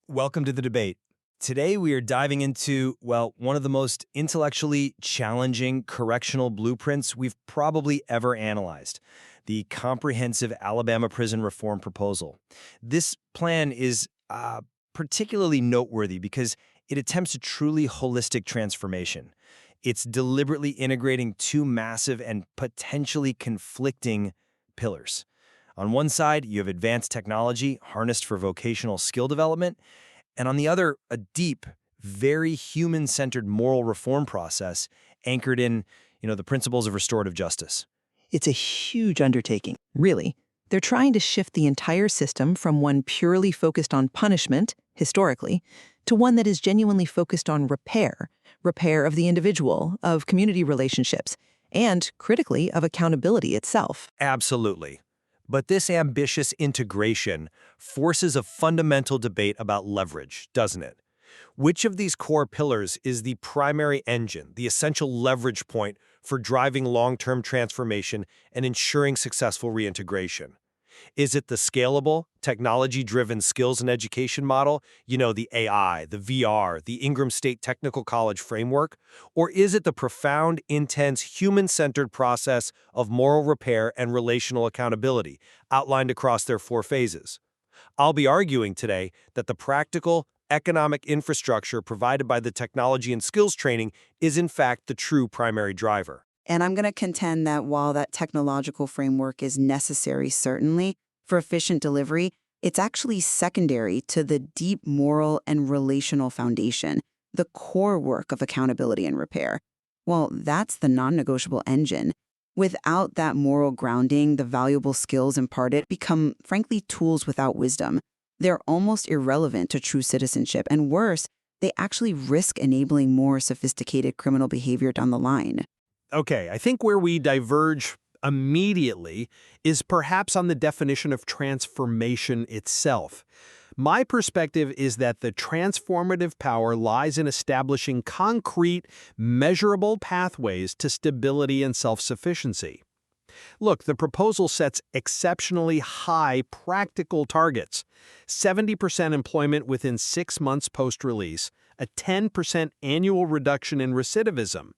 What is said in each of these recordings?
Welcome to the debate. Today we are diving into, well, one of the most intellectually challenging correctional blueprints we've probably ever analyzed, the comprehensive Alabama prison reform proposal. This plan is particularly noteworthy because it attempts a truly holistic transformation. It's deliberately integrating two massive and potentially conflicting pillars. On one side, you have advanced technology harnessed for vocational skill development, and on the other, a deep, very human-centered moral reform process anchored in, the principles of restorative justice. It's a huge undertaking, really. They're trying to shift the entire system from one purely focused on punishment, historically, to one that is genuinely focused on repair of the individual, of community relationships, and, critically, of accountability itself. Absolutely. But this ambitious integration forces a fundamental debate about leverage, doesn't it? Which of these core pillars is the primary engine, the essential leverage point for driving long-term transformation and ensuring successful reintegration? Is it the scalable, technology-driven skills and education model, the AI, the VR, the Ingram State Technical College framework? Or is it the profound, intense, human-centered process of moral repair and relational accountability, outlined across their four phases? I'll be arguing today that the practical, economic infrastructure provided by the technology and skills training is in fact the true primary driver. And I'm going to contend that while that technological framework is necessary, certainly, for efficient delivery, it's actually secondary to the deep moral and relational foundation, the core work of accountability and repair. Well, that's the non-negotiable engine. Without that moral grounding, the valuable skills imparted become, frankly, tools without wisdom. They're almost irrelevant to true citizenship, and worse, they actually risk enabling more sophisticated criminal behavior down the line. Okay, I think where we diverge immediately is perhaps on the definition of transformation itself. My perspective is that the transformative power lies in establishing concrete, measurable pathways to stability and self-sufficiency. Look, the proposal sets exceptionally high practical targets: 70% employment within 6 months post-release, a 10% annual reduction in recidivism.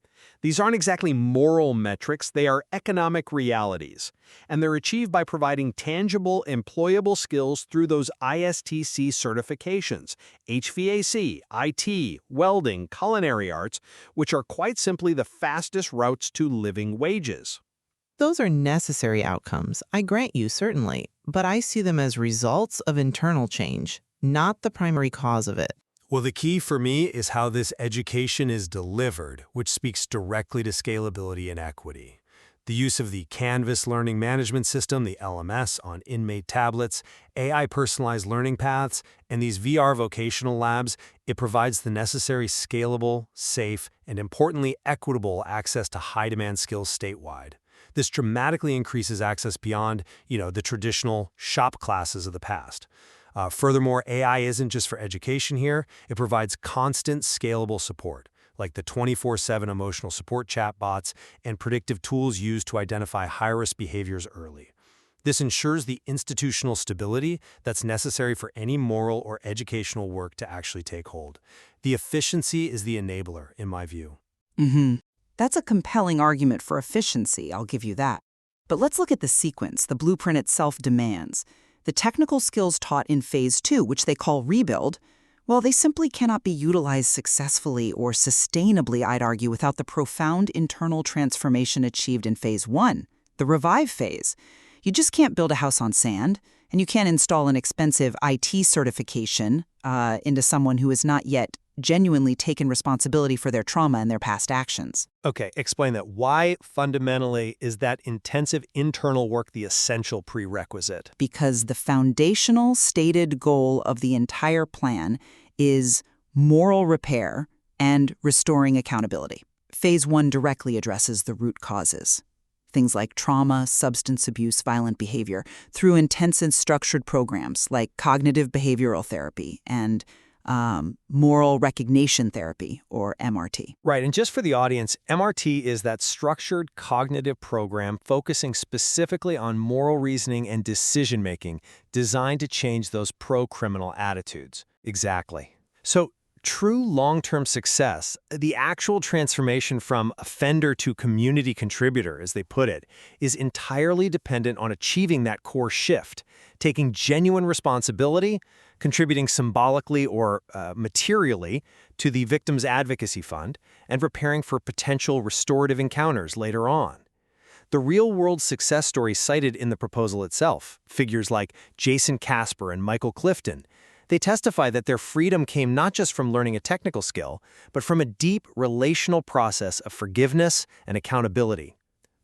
These aren't exactly moral metrics, they are economic realities, and they're achieved by providing tangible, employable skills through those ISTC certifications, HVAC, IT, welding, culinary arts, which are quite simply the fastest routes to living wages. Those are necessary outcomes, I grant you, certainly, but I see them as results of internal change, not the primary cause of it. Well, the key for me is how this education is delivered, which speaks directly to scalability and equity. The use of the Canvas Learning Management System, the LMS, on inmate tablets, AI personalized learning paths, and these VR vocational labs, it provides the necessary scalable, safe, and importantly equitable access to high-demand skills statewide. This dramatically increases access beyond, the traditional shop classes of the past. Furthermore, AI isn't just for education here. It provides constant, scalable support, like the 24/7 emotional support chatbots and predictive tools used to identify high-risk behaviors early. This ensures the institutional stability that's necessary for any moral or educational work to actually take hold. The efficiency is the enabler, in my view. That's a compelling argument for efficiency, I'll give you that. But let's look at the sequence the blueprint itself demands. The technical skills taught in Phase 2, which they call Rebuild, well, they simply cannot be utilized successfully or sustainably, I'd argue, without the profound internal transformation achieved in Phase 1, the Revive phase. You just can't build a house on sand, and you can't install an expensive IT certification into someone who has not yet genuinely taken responsibility for their trauma and their past actions. Okay, explain that. Why, fundamentally, is that intensive internal work the essential prerequisite? Because the foundational stated goal of the entire plan is moral repair and restoring accountability. Phase 1 directly addresses the root causes. Things like trauma, substance abuse, violent behavior, through intense and structured programs like cognitive behavioral therapy and moral recognition therapy, or MRT. Right, and just for the audience, MRT is that structured cognitive program focusing specifically on moral reasoning and decision-making designed to change those pro-criminal attitudes. Exactly. So, true long-term success, the actual transformation from offender to community contributor, as they put it, is entirely dependent on achieving that core shift, taking genuine responsibility, contributing symbolically or materially to the Victims Advocacy Fund, and preparing for potential restorative encounters later on. The real-world success stories cited in the proposal itself, figures like Jason Casper and Michael Clifton, they testify that their freedom came not just from learning a technical skill, but from a deep relational process of forgiveness and accountability.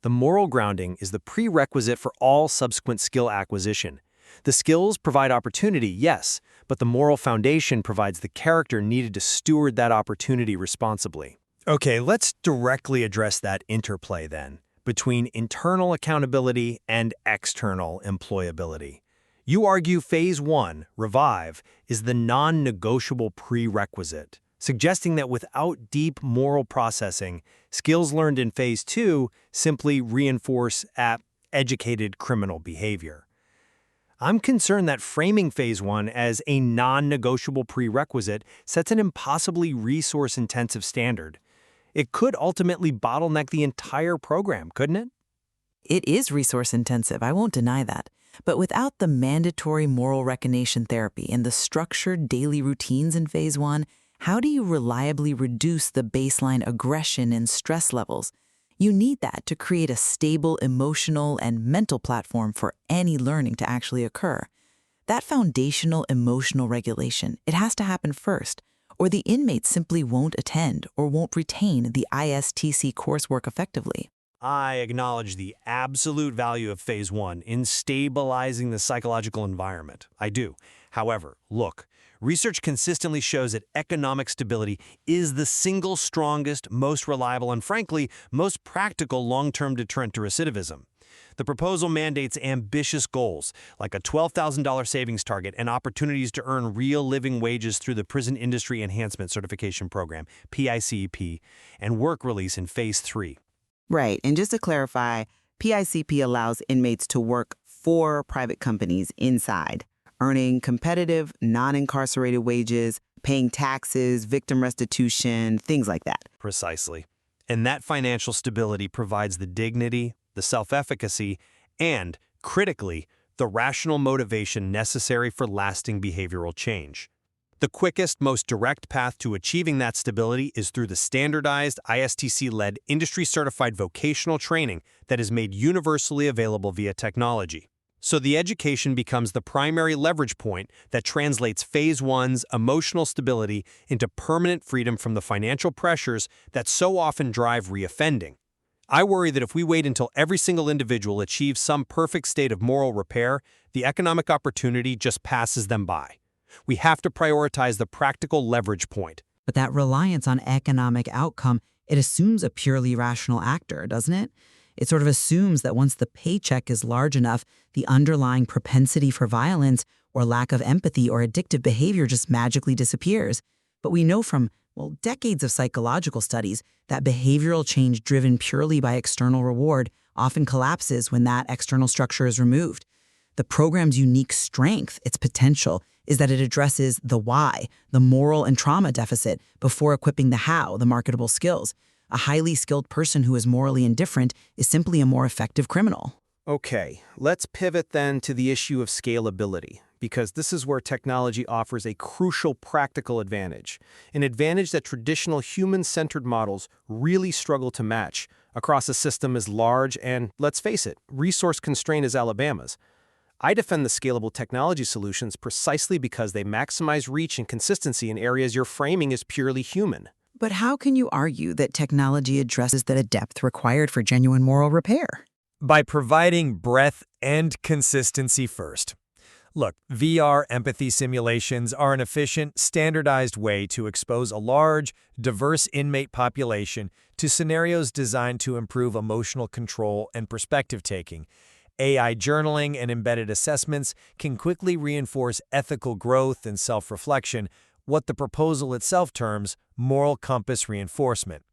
The moral grounding is the prerequisite for all subsequent skill acquisition. The skills provide opportunity, yes, but the moral foundation provides the character needed to steward that opportunity responsibly. Okay, let's directly address that interplay then, between internal accountability and external employability. You argue Phase 1, Revive, is the non-negotiable prerequisite, suggesting that without deep moral processing, skills learned in Phase 2 simply reinforce educated criminal behavior. I'm concerned that framing Phase 1 as a non-negotiable prerequisite sets an impossibly resource-intensive standard. It could ultimately bottleneck the entire program, couldn't it? It is resource-intensive, I won't deny that. But without the mandatory moral recognition therapy and the structured daily routines in Phase 1, how do you reliably reduce the baseline aggression and stress levels? You need that to create a stable emotional and mental platform for any learning to actually occur. That foundational emotional regulation, it has to happen first, or the inmates simply won't attend or won't retain the ISTC coursework effectively. I acknowledge the absolute value of Phase 1 in stabilizing the psychological environment. I do. However, look, research consistently shows that economic stability is the single strongest, most reliable, and frankly, most practical long-term deterrent to recidivism. The proposal mandates ambitious goals, like a $12,000 savings target and opportunities to earn real living wages through the Prison Industry Enhancement Certification Program, PICEP, and work release in Phase 3. Right. And just to clarify, PICP allows inmates to work for private companies inside, earning competitive, non-incarcerated wages, paying taxes, victim restitution, things like that. Precisely. And that financial stability provides the dignity, the self-efficacy, and, critically, the rational motivation necessary for lasting behavioral change. The quickest, most direct path to achieving that stability is through the standardized, ISTC-led, industry-certified vocational training that is made universally available via technology. So the education becomes the primary leverage point that translates Phase 1's emotional stability into permanent freedom from the financial pressures that so often drive reoffending. I worry that if we wait until every single individual achieves some perfect state of moral repair, the economic opportunity just passes them by. We have to prioritize the practical leverage point. But that reliance on economic outcome, it assumes a purely rational actor, doesn't it? It sort of assumes that once the paycheck is large enough, the underlying propensity for violence or lack of empathy or addictive behavior just magically disappears. But we know from, decades of psychological studies that behavioral change driven purely by external reward often collapses when that external structure is removed. The program's unique strength, its potential, is that it addresses the why, the moral and trauma deficit, before equipping the how, the marketable skills. A highly skilled person who is morally indifferent is simply a more effective criminal. Okay, let's pivot then to the issue of scalability, because this is where technology offers a crucial practical advantage, an advantage that traditional human-centered models really struggle to match across a system as large and, let's face it, resource-constrained as Alabama's. I defend the scalable technology solutions precisely because they maximize reach and consistency in areas your framing is purely human. But how can you argue that technology addresses the depth required for genuine moral repair? By providing breadth and consistency first. Look, VR empathy simulations are an efficient, standardized way to expose a large, diverse inmate population to scenarios designed to improve emotional control and perspective-taking. AI journaling and embedded assessments can quickly reinforce ethical growth and self-reflection, what the proposal itself terms moral compass reinforcement.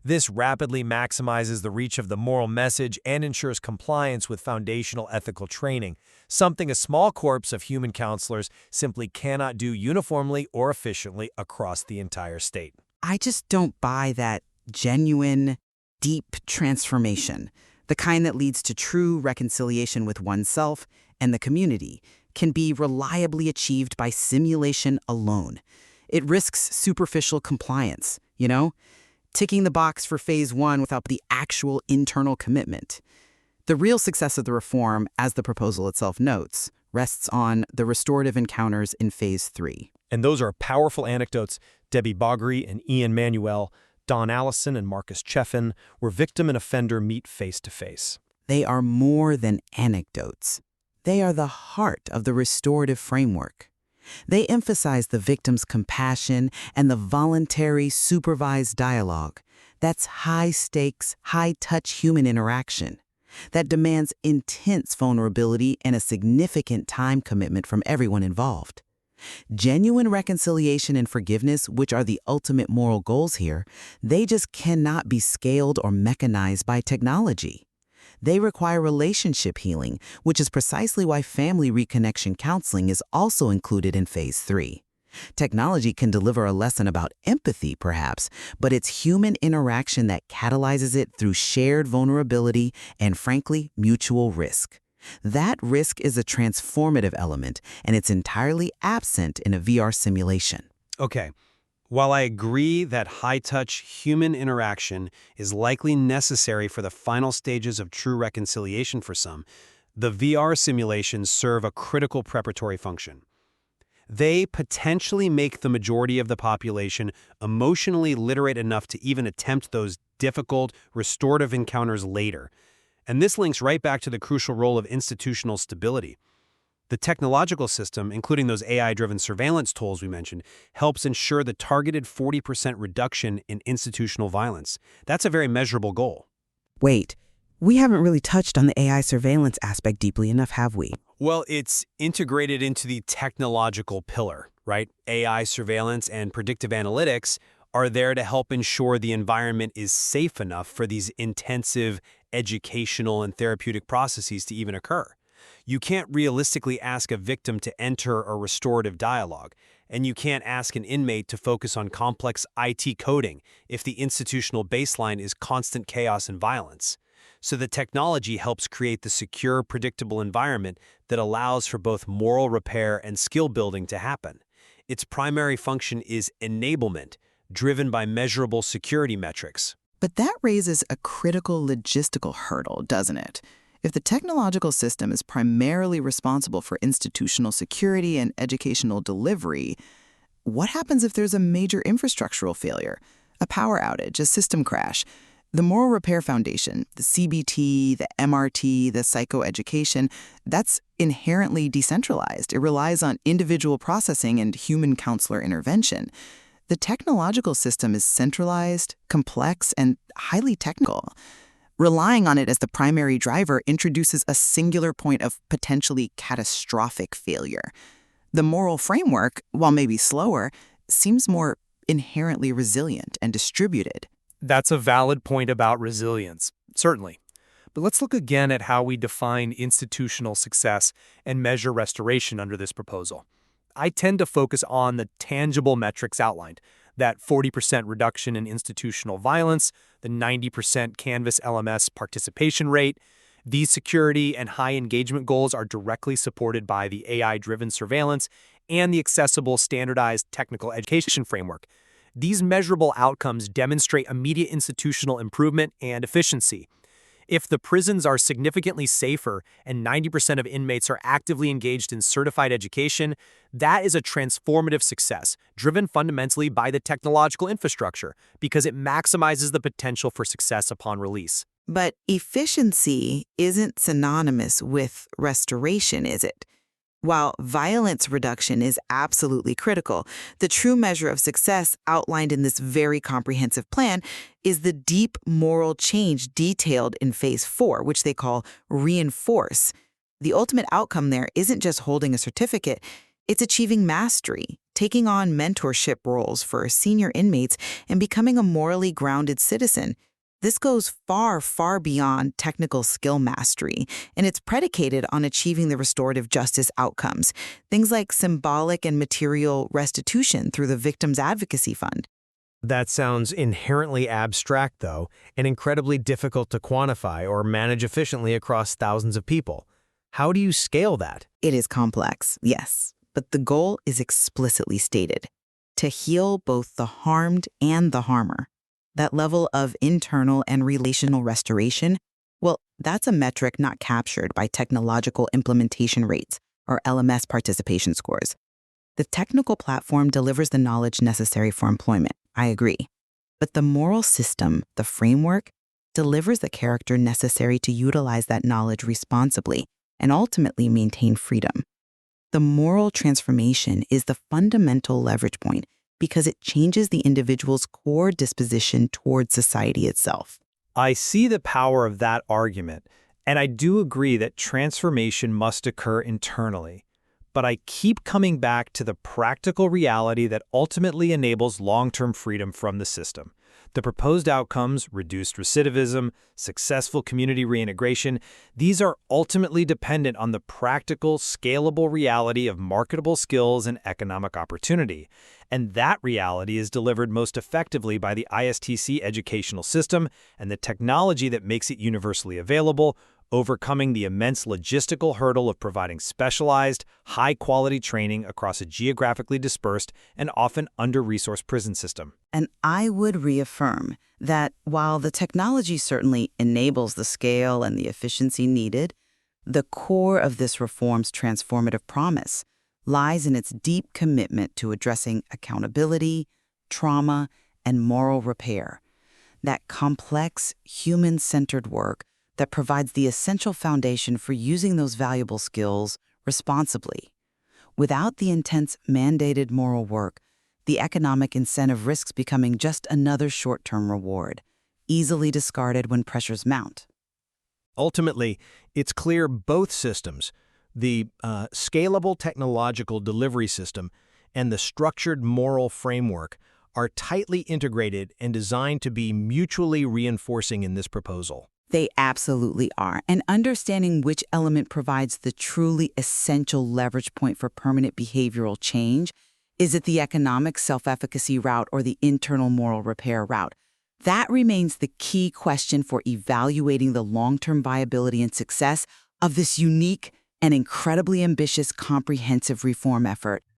This rapidly maximizes the reach of the moral message and ensures compliance with foundational ethical training, something a small corps of human counselors simply cannot do uniformly or efficiently across the entire state. I just don't buy that genuine, deep transformation, the kind that leads to true reconciliation with oneself and the community, can be reliably achieved by simulation alone. It risks superficial compliance, ticking the box for phase 1 without the actual internal commitment. The real success of the reform, as the proposal itself notes, rests on the restorative encounters in phase 3. And those are powerful anecdotes. Debbie Boggery and Ian Manuel, Don Allison and Marcus Cheffin, where victim and offender meet face to face. They are more than anecdotes. They are the heart of the restorative framework. They emphasize the victim's compassion and the voluntary, supervised dialogue. That's high-stakes, high-touch human interaction that demands intense vulnerability and a significant time commitment from everyone involved. Genuine reconciliation and forgiveness, which are the ultimate moral goals here, they just cannot be scaled or mechanized by technology. They require relationship healing, which is precisely why family reconnection counseling is also included in phase 3. Technology can deliver a lesson about empathy, perhaps, but it's human interaction that catalyzes it through shared vulnerability and, frankly, mutual risk. That risk is a transformative element, and it's entirely absent in a VR simulation. Okay. While I agree that high-touch human interaction is likely necessary for the final stages of true reconciliation for some, the VR simulations serve a critical preparatory function. They potentially make the majority of the population emotionally literate enough to even attempt those difficult, restorative encounters later. And this links right back to the crucial role of institutional stability. The technological system, including those AI-driven surveillance tools we mentioned, helps ensure the targeted 40% reduction in institutional violence. That's a very measurable goal. Wait, we haven't really touched on the AI surveillance aspect deeply enough, have we? Well, it's integrated into the technological pillar, right? AI surveillance and predictive analytics are there to help ensure the environment is safe enough for these intensive educational and therapeutic processes to even occur. You can't realistically ask a victim to enter a restorative dialogue, and you can't ask an inmate to focus on complex IT coding if the institutional baseline is constant chaos and violence. So the technology helps create the secure, predictable environment that allows for both moral repair and skill building to happen. Its primary function is enablement, driven by measurable security metrics. But that raises a critical logistical hurdle, doesn't it? If the technological system is primarily responsible for institutional security and educational delivery, what happens if there's a major infrastructural failure, a power outage, a system crash? The Moral Repair Foundation, the CBT, the MRT, the psychoeducation, that's inherently decentralized. It relies on individual processing and human counselor intervention. The technological system is centralized, complex, and highly technical. Relying on it as the primary driver introduces a singular point of potentially catastrophic failure. The moral framework, while maybe slower, seems more inherently resilient and distributed. That's a valid point about resilience, certainly. But let's look again at how we define institutional success and measure restoration under this proposal. I tend to focus on the tangible metrics outlined, that 40% reduction in institutional violence, the 90% Canvas LMS participation rate. These security and high engagement goals are directly supported by the AI-driven surveillance and the accessible standardized technical education framework. These measurable outcomes demonstrate immediate institutional improvement and efficiency. If the prisons are significantly safer and 90% of inmates are actively engaged in certified education, that is a transformative success, driven fundamentally by the technological infrastructure, because it maximizes the potential for success upon release. But efficiency isn't synonymous with restoration, is it? While violence reduction is absolutely critical, the true measure of success outlined in this very comprehensive plan is the deep moral change detailed in Phase 4, which they call reinforce. The ultimate outcome there isn't just holding a certificate, it's achieving mastery, taking on mentorship roles for senior inmates, and becoming a morally grounded citizen. This goes far, far beyond technical skill mastery, and it's predicated on achieving the restorative justice outcomes, things like symbolic and material restitution through the Victims Advocacy Fund. That sounds inherently abstract, though, and incredibly difficult to quantify or manage efficiently across thousands of people. How do you scale that? It is complex, yes, but the goal is explicitly stated: to heal both the harmed and the harmer. That level of internal and relational restoration, well, that's a metric not captured by technological implementation rates or LMS participation scores. The technical platform delivers the knowledge necessary for employment, I agree. But the moral system, the framework, delivers the character necessary to utilize that knowledge responsibly and ultimately maintain freedom. The moral transformation is the fundamental leverage point because it changes the individual's core disposition towards society itself. I see the power of that argument, and I do agree that transformation must occur internally. But I keep coming back to the practical reality that ultimately enables long-term freedom from the system. The proposed outcomes, reduced recidivism, successful community reintegration, these are ultimately dependent on the practical, scalable reality of marketable skills and economic opportunity. And that reality is delivered most effectively by the ISTC educational system and the technology that makes it universally available, overcoming the immense logistical hurdle of providing specialized, high-quality training across a geographically dispersed and often under-resourced prison system. And I would reaffirm that while the technology certainly enables the scale and the efficiency needed, the core of this reform's transformative promise lies in its deep commitment to addressing accountability, trauma, and moral repair. That complex, human-centered work that provides the essential foundation for using those valuable skills responsibly. Without the intense mandated moral work, the economic incentive risks becoming just another short-term reward, easily discarded when pressures mount. Ultimately, it's clear both systems, the scalable technological delivery system and the structured moral framework, are tightly integrated and designed to be mutually reinforcing in this proposal. They absolutely are. And understanding which element provides the truly essential leverage point for permanent behavioral change, is it the economic self-efficacy route or the internal moral repair route? That remains the key question for evaluating the long-term viability and success of this unique and incredibly ambitious comprehensive reform effort.